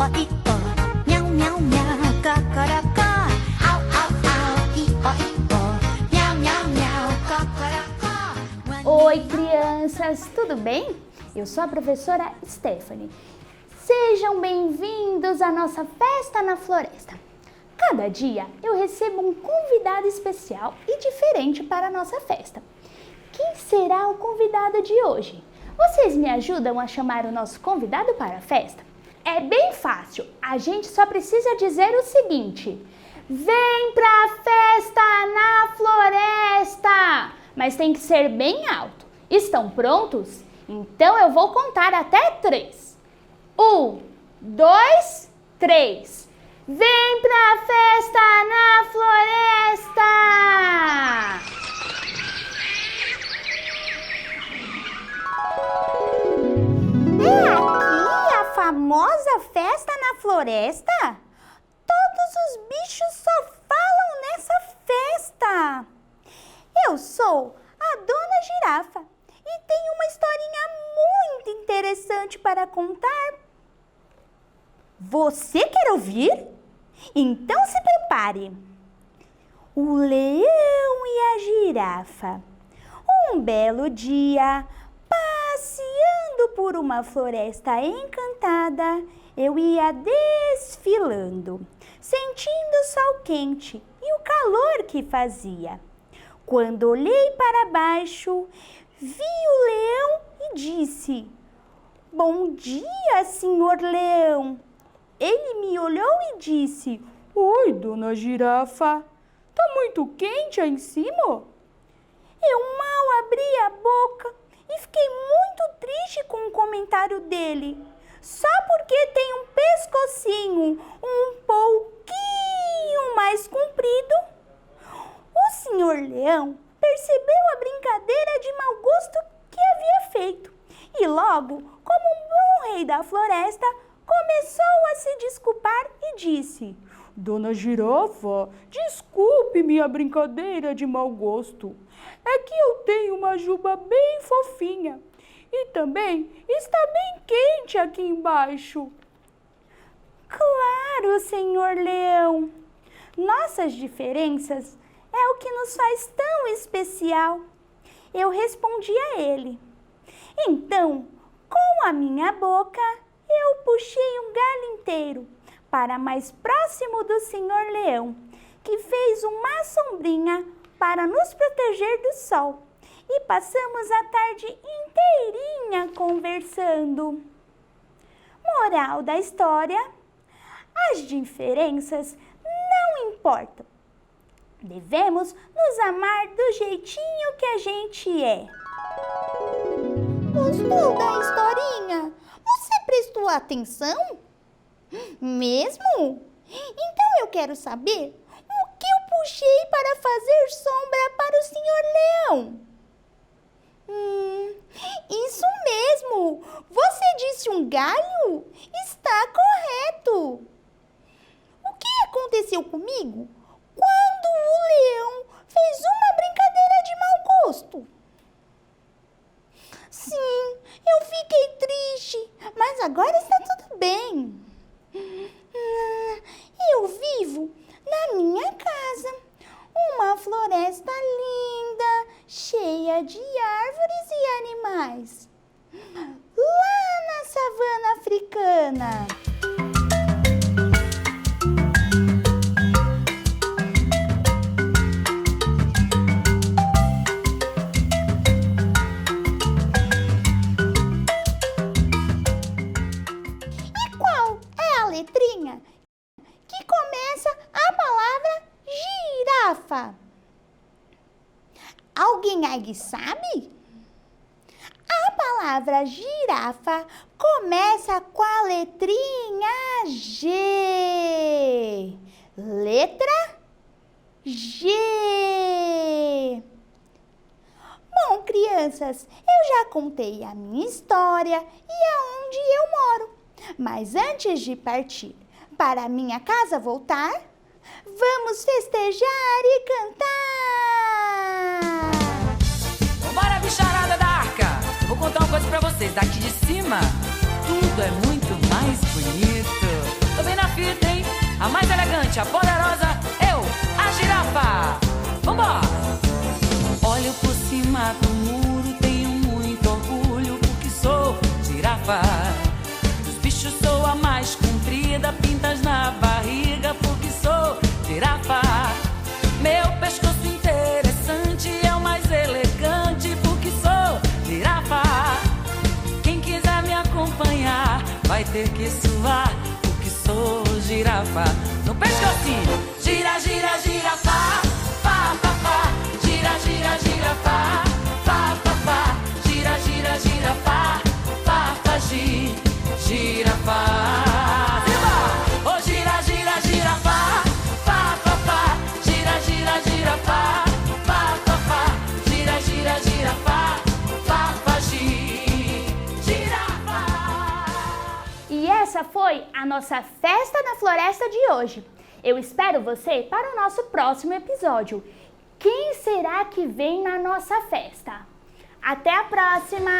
Miau, miau, miau, cocorocó. Au, au, au, miau, miau, miau, cocorocó. Oi, crianças, tudo bem? Eu sou a professora Stephanie. Sejam bem-vindos à nossa festa na floresta. Cada dia eu recebo um convidado especial e diferente para a nossa festa. Quem será o convidado de hoje? Vocês me ajudam a chamar o nosso convidado para a festa? É bem fácil, a gente só precisa dizer o seguinte: vem pra festa na floresta! Mas tem que ser bem alto. Estão prontos? Então eu vou contar até 3. 1, 2, 3. Vem pra festa na floresta! É aqui a famosa festa na floresta? Todos os bichos só falam nessa festa. Eu sou a Dona Girafa e tenho uma historinha muito interessante para contar. Você quer ouvir? Então se prepare. O leão e a girafa. Um belo dia, passeando por uma floresta encantada, eu ia desfilando, sentindo o sol quente e o calor que fazia. Quando olhei para baixo, vi o leão e disse: "Bom dia, senhor leão." Ele me olhou e disse: "Oi, dona girafa, tá muito quente aí em cima?" Eu mal abri a boca e fiquei muito triste com o comentário dele. Só porque tem um pescocinho um pouquinho mais comprido. O senhor leão percebeu a brincadeira de mau gosto que havia feito e logo, como um bom rei da floresta, começou a se desculpar e disse: "Dona girafa, desculpe minha brincadeira de mau gosto. É que eu tenho uma juba bem fofinha e também está bem quente aqui embaixo." Claro, senhor leão. Nossas diferenças é o que nos faz tão especial. Eu respondi a ele. Então, com a minha boca, eu puxei um galho inteiro para mais próximo do senhor leão, que fez uma sombrinha para nos proteger do sol. E passamos a tarde inteirinha conversando. Moral da história: as diferenças não importam. Devemos nos amar do jeitinho que a gente é. Gostou da historinha? Você prestou atenção? Mesmo? Então eu quero saber o que eu puxei para fazer sombra para o senhor leão. Isso mesmo! Você disse um galho? Está correto! O que aconteceu comigo quando o leão fez uma brincadeira de mau gosto? Sim, eu fiquei triste, mas agora está tudo bem. Eu vivo na minha casa, uma floresta linda, cheia de árvores e animais, lá na savana africana. Letrinha que começa a palavra girafa. Alguém aí sabe? A palavra girafa começa com a letrinha G. Letra G. Bom, crianças, eu já contei a minha história e aonde eu moro. Mas antes de partir para a minha casa voltar, vamos festejar e cantar! Vambora, bicharada da arca! Vou contar uma coisa pra vocês. Daqui de cima, tudo é muito mais bonito. a mais elegante, a poderosa, eu, a girafa. Vambora! Olho por cima do muro, tenho muito orgulho porque sou girafa. Dos bichos sou a mais comprida, pintas na barriga porque sou girafa. Meu pescoço interessante é o mais elegante porque sou girafa. Quem quiser me acompanhar vai ter que suar porque sou girafa. No pescocinho, gira, gira, girafa, pá, pá, pá. Gira, gira, girafa, pá, pá, pá. Gira, gira, girafa, pá, pá, girafa. Oh, gira, gira, girafa, pá, pá, pá. Gira, gira, girafa, pá, pá, pá. Gira, gira, girafa, pá, pá, girafa. E essa foi a nossa Festa na Floresta de hoje. Eu espero você para o nosso próximo episódio. Quem será que vem na nossa festa? Até a próxima!